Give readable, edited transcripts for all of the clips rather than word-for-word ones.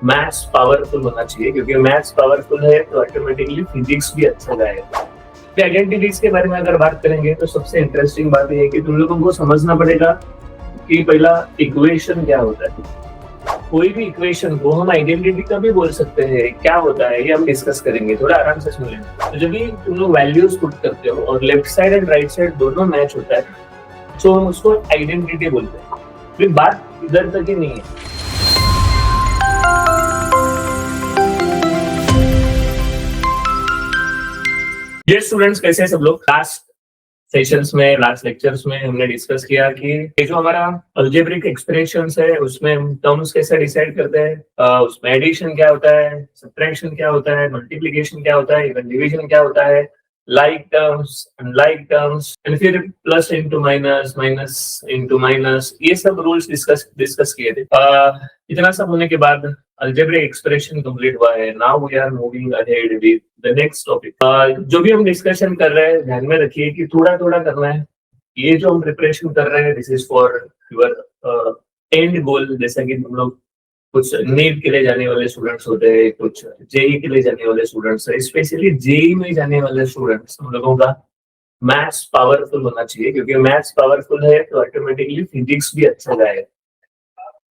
Maths powerful होना चाहिए, क्योंकि मैथ्स पावरफुल है तो ऑटोमेटिकली फिजिक्स भी अच्छा जाएगा। आइडेंटिटीज के बारे में अगर बात करेंगे तो सबसे इंटरेस्टिंग बात यह है कि तुम लोगों को समझना पड़ेगा कि पहला इक्वेशन क्या होता है। कोई भी इक्वेशन को हम आइडेंटिटी का भी बोल सकते हैं। क्या होता है ये हम डिस्कस करेंगे, थोड़ा आराम से सुन लेना। तो जब भी तुम लोग वैल्यूज पुट करते हो और left side and right side दोनों मैच होता है तो हम उसको आइडेंटिटी बोलते हैं। फिर बात इधर तक ही नहीं है। ये स्टूडेंट्स कैसे हैं सब लोग? लास्ट सेशंस में, लास्ट लेक्चर्स में हमने डिस्कस किया कि ये जो हमारा अलजेब्रिक एक्सप्रेशंस है उसमें हम टर्म्स कैसे डिसाइड करते हैं, उसमें एडिशन क्या होता है, सब्ट्रैक्शन क्या होता है, मल्टीप्लिकेशन क्या होता है, इवन डिवीजन क्या होता है, like terms, unlike terms, and फिर plus into minus, minus into minus, ये सब रूल्स डिस्कस किए थे। इतना सब होने के बाद अलजेब्रिक एक्सप्रेशन कंप्लीट हुआ है। Now we are moving ahead with the next topic. जो भी हम डिस्कशन कर रहे हैं ध्यान में रखिए कि थोड़ा थोड़ा करना है। ये जो हम प्रिपरेशन कर रहे हैं this is for your end goal. जैसा कि तुम लोग कुछ नीट के लिए जाने वाले स्टूडेंट्स होते हैं, कुछ जेई के लिए जाने वाले स्टूडेंट्स है, स्पेशली जेई में जाने वाले स्टूडेंट्स, हम लोगों का मैथ्स पावरफुल होना चाहिए, क्योंकि मैथ्स पावरफुल है तो ऑटोमेटिकली फिजिक्स भी अच्छा जाएगा।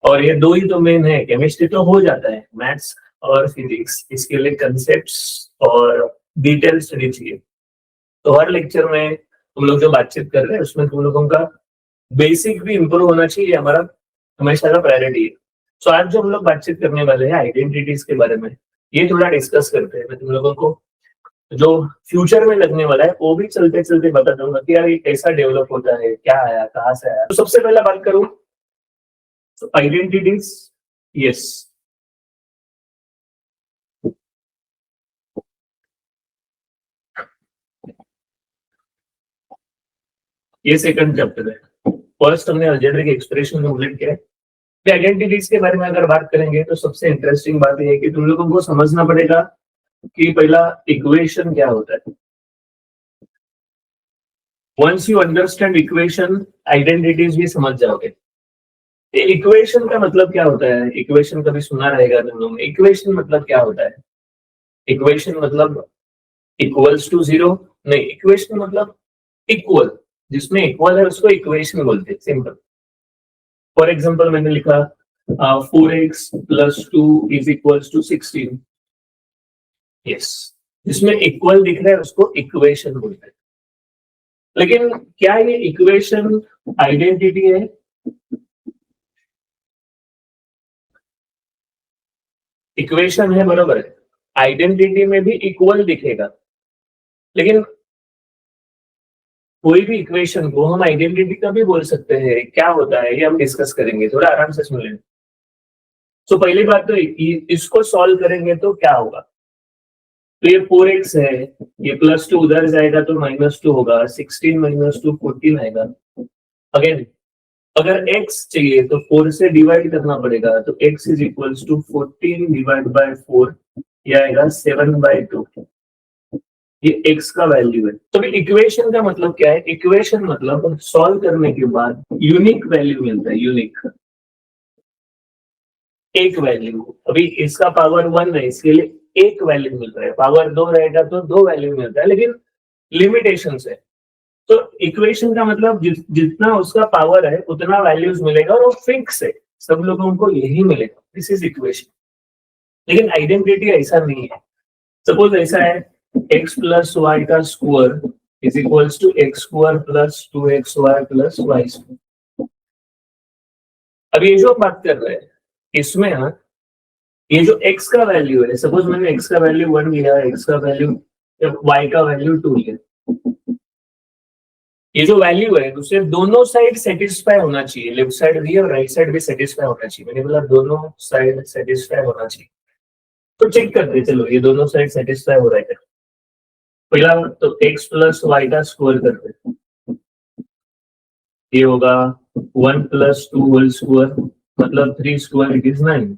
और ये दो ही डोमेन है, केमिस्ट्री तो हो जाता है, मैथ्स और फिजिक्स इसके लिए कंसेप्ट्स और डिटेल स्टडी चाहिए। तो हर लेक्चर में हम लोग जो बातचीत कर रहे हैं उसमें तुम लोगों का बेसिक भी इम्प्रूव होना चाहिए, हमारा हमेशा का प्रायोरिटी है। तो आज जो हम लोग बातचीत करने वाले हैं आइडेंटिटीज के बारे में, ये थोड़ा डिस्कस करते हैं। मैं तुम लोगों को जो फ्यूचर में लगने वाला है वो भी चलते चलते बता दूंगा कि यार ये कैसा डेवलप होता है, क्या आया, कहाँ से आया। तो सबसे पहला बात करूं तो आइडेंटिटीज, यस, ये सेकंड चैप्टर है। फर्स्ट हमने अलजेब्रिक एक्सप्रेशन कंप्लीट किया है। आइडेंटिटीज के बारे में अगर बात करेंगे तो सबसे इंटरेस्टिंग बात यह है कि तुम लोगों को समझना पड़ेगा कि पहला इक्वेशन क्या होता है। Once you understand equation, identities भी समझ जाओगे। इक्वेशन का मतलब क्या होता है? इक्वेशन कभी सुना रहेगा तुम लोगों ने। इक्वेशन मतलब क्या होता है? इक्वेशन मतलब इक्वल्स टू जीरो नहीं, इक्वेशन मतलब इक्वल। जिसमें इक्वल है उसको इक्वेशन बोलते हैं, सिंपल। फॉर एग्जाम्पल मैंने लिखा 4x plus 2 is equals to 16। Yes, जिसमें इक्वल दिख रहा है उसको इक्वेशन बोलते हैं। लेकिन क्या ये इक्वेशन आइडेंटिटी है? इक्वेशन है, बरोबर है। आइडेंटिटी में भी इक्वल दिखेगा, लेकिन कोई भी इक्वेशन को हम आइडेंटिटी का भी बोल सकते हैं। क्या होता है ये हम डिस्कस करेंगे, थोड़ा आराम से सुन लें। तो पहली बात तो इसको सॉल्व करेंगे तो क्या होगा। तो ये 4x है, ये प्लस 2 उधर जाएगा तो माइनस 2 होगा, 16 माइनस 2 14 आएगा। अगेन अगर x चाहिए तो 4 से डिवाइड करना पड़ेगा, तो x is equals to 14 divide by 4, ये आएगा 7/2। ये x का वैल्यू है। तो इक्वेशन का मतलब क्या है? इक्वेशन मतलब सॉल्व करने के बाद यूनिक वैल्यू मिलता है, यूनिक एक वैल्यू। अभी इसका पावर 1 है, इसके लिए एक वैल्यू मिल रहा है। पावर 2 रहेगा तो 2 वैल्यू मिलता है, लेकिन लिमिटेशन है। तो इक्वेशन का मतलब जितना उसका पावर है उतना वैल्यूज मिलेगा और वो फिक्स है, सब लोगों को यही मिलेगा। This is equation. लेकिन आइडेंटिटी ऐसा नहीं है। सपोज ऐसा है, x प्लस वाई का square is equals to x square plus 2xy plus y square. अब ये जो बात कर रहे हैं इसमें ये जो x का वैल्यू है, सपोज मैंने x का वैल्यू 1 लिया, x का वैल्यू, y का वैल्यू 2 लिया। ये जो वैल्यू है उसे दोनों साइड सेटिस्फाई होना चाहिए, लेफ्ट साइड भी और राइट साइड भी सेटिस्फाई होना चाहिए। मैंने बोला दोनों साइड सेटिस्फाई होना चाहिए। तो चेक करते चलो ये दोनों साइड सेटिस्फाई हो रहा है। पहला तो x प्लस वाई का स्क्वायर करते, ये होगा 1 प्लस 2 होल स्क्वायर, मतलब 3 स्क्वायर इट इज 9।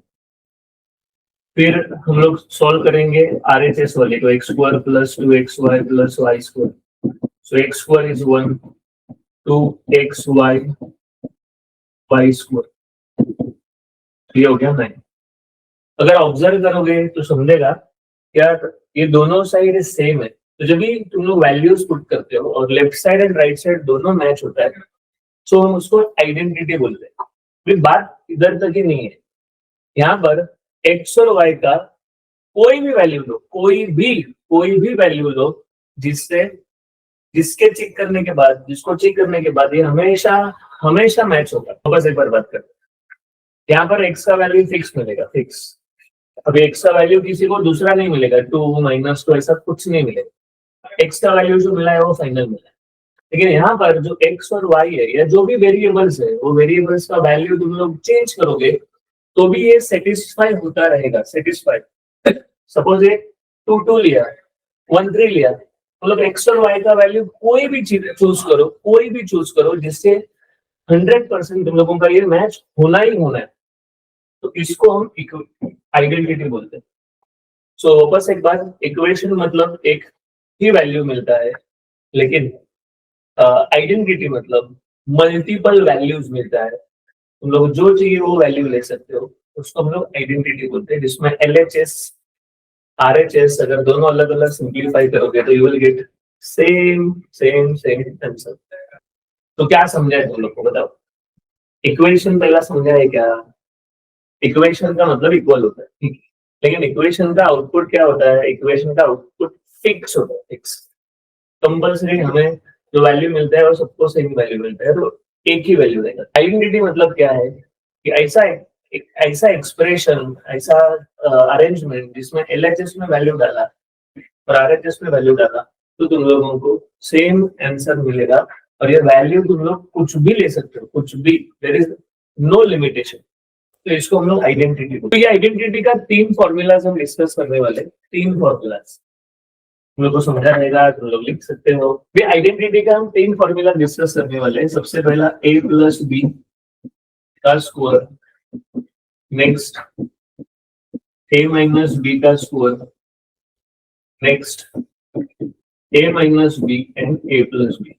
फिर हम लोग सॉल्व करेंगे RHS वाले को, x square plus 2xy plus y square. So x square is 1, 2xy y square, ये हो गया 9। अगर ऑब्जर्व करोगे तो समझेगा यार ये दोनों साइड सेम है। तो जब भी तुम लोग वैल्यूज पुट करते हो और left side and right side दोनों मैच होता है, तो हम उसको आइडेंटिटी बोलते हैं। अभी बात इधर तक ही नहीं है, यहाँ पर एक्स और वाई का कोई भी वैल्यू लो, कोई भी वैल्यू लो, जिसको चेक करने के बाद ये हमेशा मैच होगा। तो बस एक बार बात करते हैं। यहाँ पर एक्स का वैल्यू फिक्स मिलेगा, फिक्स। अभी एक्स का वैल्यू किसी को दूसरा नहीं मिलेगा, 2 -2 ऐसा कुछ नहीं मिलेगा। एक्स का वैल्यू जो मिला है वो फाइनल मिला है। लेकिन यहाँ पर जो एक्स और वाई है या जो भी वेरिएबल्स है, वो वेरिएबल्स का वैल्यू तुम लोग चेंज करोगे तो भी ये सेटिस्फाई होता रहेगा, सेटिस्फाई। सपोज ये 2 लिया, 1 3 लिया, मतलब एक्स और वाई का वैल्यू कोई भी चूज करो जिससे 100% तुम लोगों का ये मैच होना ही होना है, तो इसको हम आइडेंटिटी बोलते हैं। सो बस एक बार, इक्वेशन मतलब एक ही वैल्यू मिलता है, लेकिन आइडेंटिटी मतलब मल्टीपल वैल्यूज मिलता है। तुम लोग जो चाहिए वो वैल्यू ले सकते हो, उसको हम लोग आइडेंटिटी बोलते हैं। जिसमें LHS RHS अगर दोनों अलग अलग सिंप्लीफाई करोगे तो you will get same answer. तो क्या समझा है तुम लोग को, बताओ। इक्वेशन पहला समझा है क्या? इक्वेशन का मतलब इक्वल होता है, ठीक है, लेकिन इक्वेशन का आउटपुट क्या होता है? इक्वेशन का आउटपुट फिक्स होता है, फिक्स। कंपल्सरी हमें जो वैल्यू मिलता है वो सबको सेम वैल्यू मिलता है, तो एक ही वैल्यू देगा। आइडेंटिटी मतलब क्या है कि ऐसा एक्सप्रेशन, ऐसा अरेंजमेंट जिसमें LHS में वैल्यू डाला और RHS में वैल्यू डाला, तो तुम लोगों को सेम आंसर मिलेगा। और ये वैल्यू तुम लोग कुछ भी ले सकते हो, कुछ भी, देयर इज नो लिमिटेशन। तो इसको हम लोग आइडेंटिटी बोलते हैं। तो ये आइडेंटिटी का 3 फॉर्मूलाज हम डिस्कस करने वाले, 3 फॉर्मूलाज तुम लोग को समझा रहेगा, तुम लोग लिख सकते हो। ये आइडेंटिटी का हम 3 फॉर्मूला डिस्कस करने वाले हैं। सबसे पहला a + b का स्क्वायर, नेक्स्ट a - b का square, next a - b and a + b।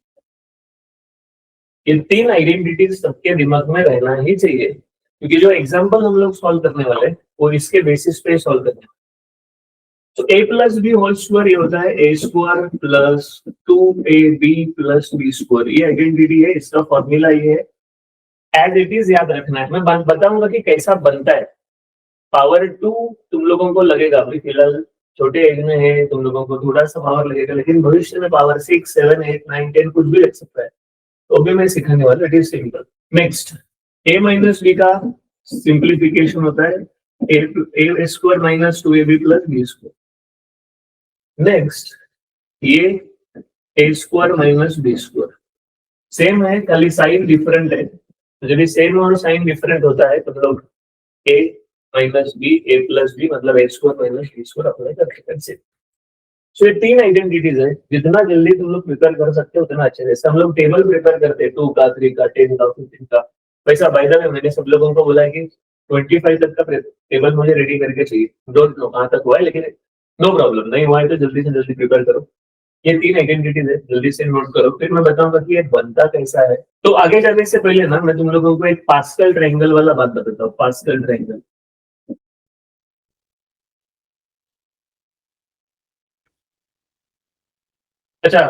ये 3 आइडेंटिटीज सबके दिमाग में रहना ही चाहिए, क्योंकि जो एग्जाम्पल हम लोग सॉल्व करने वाले वो इसके बेसिस पे सॉल्व करने वाले। तो a + b होल स्क्वायर ये होता है a² + 2ab + b स्क्वायर। ये आइडेंटिटी है, इसका फॉर्मूला ये है। एज इट इज याद रखना है। मैं बताऊंगा कि कैसा बनता है। पावर 2 तुम लोगों को लगेगा, अभी फिलहाल छोटे एज में है, तुम लोगों को थोड़ा सा पावर लगेगा, लेकिन भविष्य में पावर 6 7 8 9 10 कुछ भी लग सकता है। तो अभी मैं सिखाने वाला, it is simple. Next a - b का सिंप्लीफिकेशन होता है a² - 2ab + b square. Next ये a² - b स्क्वायर। सेम है, खाली साइन डिफरेंट है। तो जब सेम और साइन डिफरेंट होता है तो लोग a - b a + b मतलब a² - b स्क्वायर अप्लाई करते हैं। सो ये 3 आइडेंटिटीज है। जितना जल्दी तुम लोग प्रिपेयर कर सकते हो उतना अच्छा है। जैसे हम लोग टेबल प्रिपेयर करते हैं 2 का 3 का 10 का 15 का, वैसा बाय द वे मैंने सब लोगों को बोला है कि 25 तक का टेबल मुझे रेडी करके चाहिए। डोंट नो कहाँ तक हुआ है, लेकिन नो प्रॉब्लम, नहीं हुआ है तो जल्दी से जल्दी प्रिपेयर करो। ये 3 आइडेंटिटीज है, जल्दी से नोट करो, फिर मैं बताऊंगा कि ये बनता कैसा है। तो आगे जाने से पहले ना मैं तुम लोगों को एक पास्कल ट्रायंगल वाला बात बताता हूँ। पास्कल ट्रायंगल, अच्छा,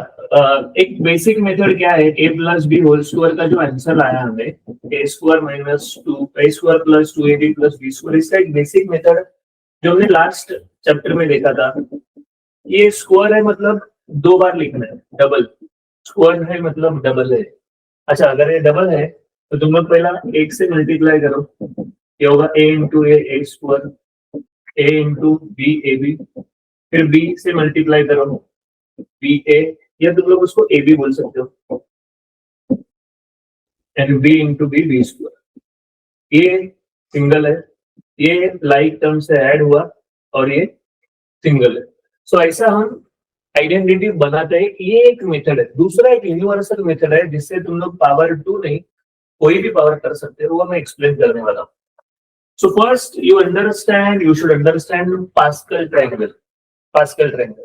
एक बेसिक मेथड क्या है, a + b होल स्क्वायर का जो आंसर आया हमें a² - 2 a² + 2ab + b square, इसका एक बेसिक मेथड जो हमने लास्ट चैप्टर में देखा था। ये स्क्वायर है मतलब 2 बार लिखना है, डबल स्क्वायर है मतलब डबल है। अच्छा, अगर ये डबल है तो तुम लोग पहला 1 से मल्टीप्लाई करो, ये होगा a × a² a × b ab, फिर b से मल्टीप्लाई करो बी ए, या तुम लोग उसको ए बी बोल सकते हो, and b into b b square. ये सिंगल है, ये लाइक टर्म से ऐड हुआ और ये सिंगल है। सो ऐसा हम आइडेंटिटी बनाते हैं। ये एक मेथड है। दूसरा एक यूनिवर्सल मेथड है जिससे तुम लोग पावर 2 नहीं कोई भी पावर कर सकते हो, वो मैं एक्सप्लेन करने वाला हूँ। So first you should understand pascal triangle. Pascal triangle,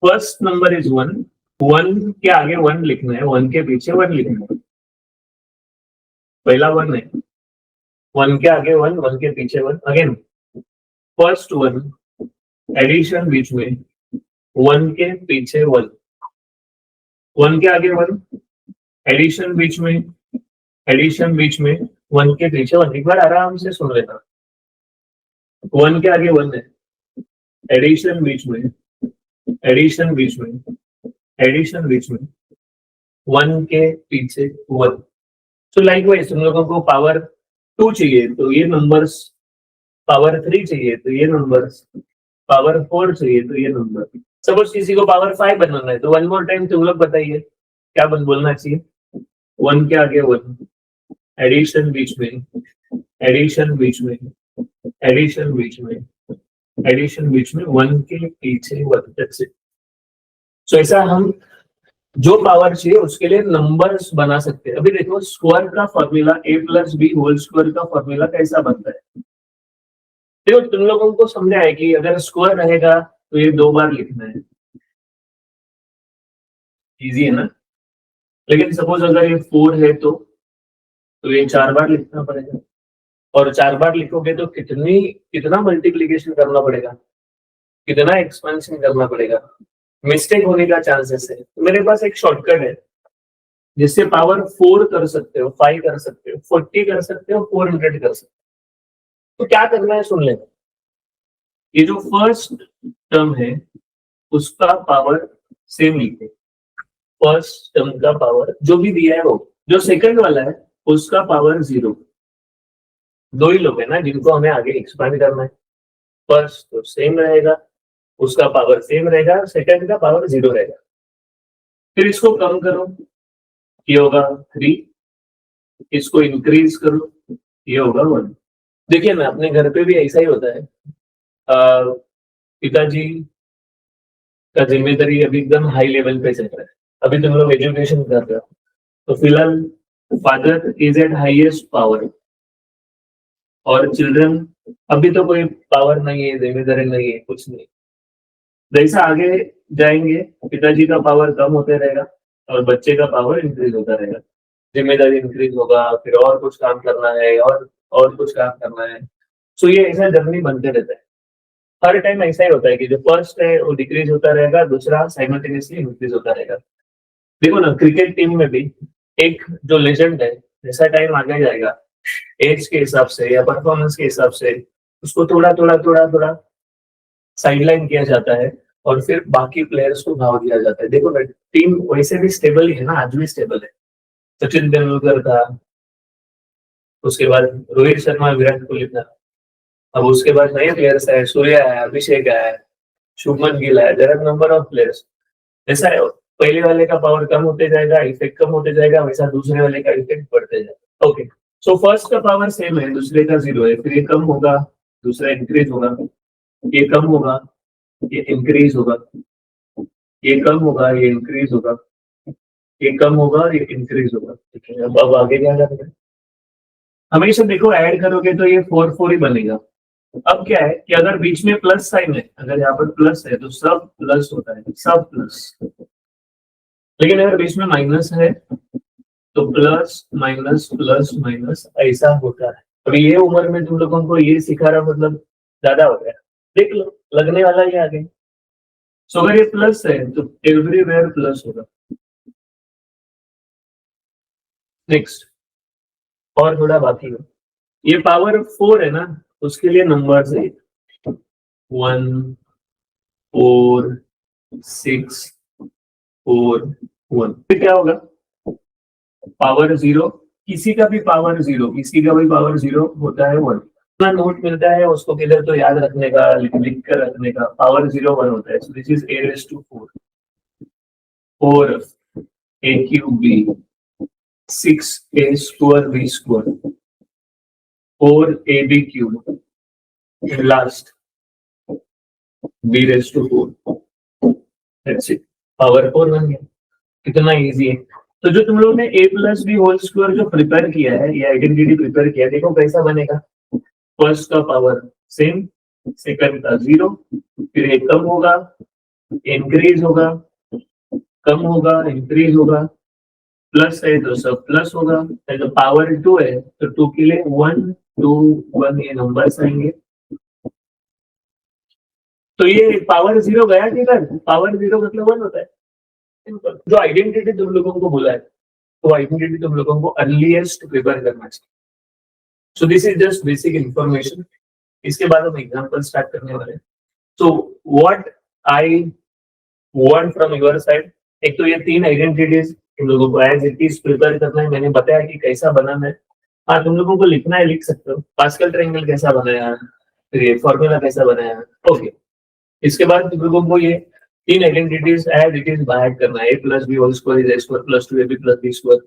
first number is 1, 1 के आगे 1 लिखना है, 1 के पीछे 1 लिखना है। पहला 1 है, 1 के आगे 1, 1 के पीछे 1, अगेन फर्स्ट वन, एडिशन बीच में, वन के पीछे वन, वन के आगे वन, एडिशन बीच में, एडिशन बीच में, वन के पीछे वन। एक बार आराम से सुन लेना, वन के आगे वन है, एडिशन बीच में, एडिशन बीच में, एडिशन बीच में, वन के पीछे वन। तो लाइकवाइज तुम लोगों को पावर 2 चाहिए तो ये नंबर्स, पावर 3 चाहिए तो ये नंबर्स, पावर 4 चाहिए तो ये नंबर। सपोज किसी को पावर 5 बनाना है तो वन मोर टाइम तुम लोग बताइए क्या बोलना चाहिए। वन के आगे वन, एडिशन बीच में, एडिशन बीच में, एडिशन बीच में, एडिशन बीच में, वन के पीछे वन। That's it. सो ऐसा हम जो पावर चाहिए उसके लिए नंबर्स बना सकते हैं। अभी देखो स्क्वायर का formula a plus b whole square का फॉर्मूला कैसा बनता है। देखो तुम लोगों को समझा है कि अगर स्क्वायर रहेगा तो ये 2 बार लिखना है, इजी है ना। लेकिन सपोज अगर ये 4 है तो ये 4 बार लिखना पड़ेगा, और 4 बार लिखोगे तो कितना मल्टीप्लीकेशन करना पड़ेगा, कितना एक्सपेंशन करना पड़ेगा, मिस्टेक होने का चांसेस है। तो मेरे पास एक शॉर्टकट है जिससे पावर 4 कर सकते हो, 5 कर सकते हो, 40 कर सकते हो, 400 कर सकते हो। तो क्या करना है सुन लेना। ये जो फर्स्ट टर्म है उसका पावर सेम लिखे, फर्स्ट टर्म का पावर जो भी दिया है वो, जो सेकंड वाला है उसका पावर 0। 2 ही लोग है ना जिनको हमें आगे एक्सपांड करना है। फर्स्ट तो सेम रहेगा, उसका पावर सेम रहेगा, सेकंड का पावर 0 रहेगा। फिर इसको कम करो, ये होगा 3, इसको इंक्रीज करो, ये होगा 1। देखिए ना अपने घर पे भी ऐसा ही होता है। पिताजी का जिम्मेदारी अभी एकदम हाई लेवल पे चल रहा है, अभी तुम लोग एजुकेशन कर रहे हो तो फिलहाल father is eight highest power, और चिल्ड्रन अभी तो कोई पावर नहीं है, जिम्मेदारी नहीं है, कुछ नहीं। जैसा आगे जाएंगे पिताजी का पावर कम होते रहेगा और बच्चे का पावर इंक्रीज होता रहेगा, जिम्मेदारी इंक्रीज होगा, फिर और कुछ काम करना है और कुछ काम करना है। सो ये ऐसा जर्नी बनते रहता है। हर टाइम ऐसा ही होता है कि जो फर्स्ट है वो डिक्रीज होता रहेगा, दूसरा साइमल्टेनियसली इंक्रीज होता रहेगा। देखो ना क्रिकेट टीम में भी एक जो लेजेंड है, जैसा टाइम आगे जाएगा एज के हिसाब से या परफॉर्मेंस के हिसाब से उसको थोड़ा साइडलाइन किया जाता है और फिर बाकी प्लेयर्स को भाव दिया जाता है। देखो ना टीम वैसे भी स्टेबल ही है ना, आज भी स्टेबल है। सचिन तेंदुलकर था, उसके बाद रोहित शर्मा, विराट कोहली था, अब उसके बाद नए प्लेयर्स है, सूर्या है, अभिषेक है, शुभमन गिल है, there are number of players. ऐसा है पहले वाले का पावर कम होते जाएगा, इफेक्ट कम होते जाएगा, वैसा दूसरे वाले का इफेक्ट बढ़ते जाएगा। ओके, सो फर्स्ट का पावर सेम है, दूसरे का 0 है, फिर ये कम होगा, दूसरा इंक्रीज होगा, ये कम होगा, ये इंक्रीज होगा, ये कम होगा, ये इंक्रीज होगा, ये कम होगा, ये इंक्रीज होगा। ठीक है, अब आगे क्या करना है, हमेशा देखो ऐड करोगे तो ये 4 ही बनेगा। अब क्या है कि अगर बीच में प्लस साइन है, अगर यहाँ पर प्लस है तो सब प्लस होता है, सब प्लस। लेकिन अगर बीच में माइनस है तो प्लस माइनस प्लस माइनस ऐसा होता है। अभी ये उम्र में तुम लोगों को ये सिखा रहा मतलब ज्यादा हो गया, देख लो लगने वाला ही आगे। सो अगर ये प्लस है तो एवरीवेयर प्लस होगा। नेक्स्ट और थोड़ा बाकी हो, ये पावर 4 है ना, उसके लिए नंबर्स है 1 4 6 4 1। फिर क्या होगा, पावर 0, किसी का भी पावर 0, किसी का भी पावर 0 होता है 1। इतना नोट मिलता है उसको किधर तो याद रखने का, लिख कर रखने का। पावर 0 1 होता है, so this is a raised to 4, 4 a cube b, 6 a square b square, 4 ab cube, last b raised to 4। That's it, power 4 बन गया। कितना इजी है। तो जो तुम लोगों ने a plus b whole square जो प्रिपेयर किया है, ये आइडेंटिटी प्रिपेयर किया है, देखो कैसा बनेगा। फर्स्ट का पावर सेम, सेकंड का 0, फिर एक कम होगा, इंक्रीज होगा, कम होगा, इंक्रीज होगा, प्लस है तो सब प्लस होगा, तो पावर 2 है तो 2 के लिए 1 2 1 ये नंबर्स आएंगे। तो ये पावर जीरो गया किधर? पावर जीरो मतलब 1 होता है। सिंपल। जो आइडेंटिटी तुम लोगों को बोला है वो आइडेंटिटी तुम लोगों को अर्लीस्ट प्रिपेयर करना चाहिए। So this is just basic information. इसके बाद हम एग्जांपल स्टार्ट करने वाले हैं। So what I want from your side, एक तो ये 3 आइडेंटिटीज तुम लोगों को एज इट इज प्रिपेयर करना है। मैंने बताया कि कैसा बनाना है। हाँ, तुम लोगों को लिखना है, लिख सकते हो। पास्कल ट्रायंगल कैसा बनाया, फिर ये फॉर्मूला कैसा बनाया। ओके, इसके बाद तुम लोगों को ये 3 identities as it is by करना है। a plus b whole square is a square plus 2ab plus b square,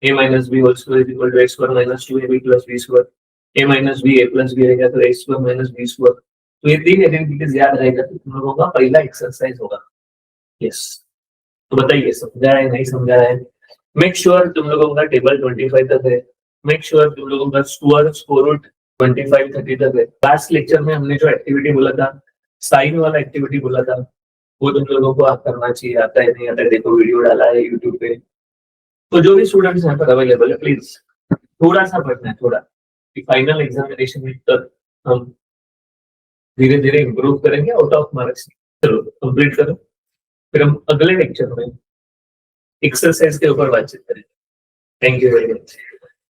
a minus b whole square is equal to a square minus 2ab plus b square, a minus b a plus b रहेगा तो a square minus b square. तो ये 3 identities याद रहेगा तो तुम लोगों का पहला एक्सरसाइज होगा। यस, तो बताइए समझा है नहीं समझा है? मेक श्योर तुम लोगों का टेबल 25 तक है। मेक श्योर तुम लोगों का स्कोर रूट 25-30 तक है। लास्ट लेक्चर में हमने जो एक्टिविटी बोला था, साइन वाला एक्टिविटी बोला था, वो तुम लोगों को आप करना चाहिए। आता है नहीं आता है, देखो वीडियो डाला है यूट्यूब पे। तो जो भी स्टूडेंट्स यहाँ पर अवेलेबल है, प्लीज थोड़ा सा पढ़ना है, थोड़ा फाइनल एग्जामिनेशन तक हम धीरे धीरे इम्प्रूव करेंगे आउट ऑफ मार्क्स। चलो कंप्लीट करो, फिर हम अगले लेक्चर में एक्सरसाइज के ऊपर बातचीत करेंगे। Thank you very much.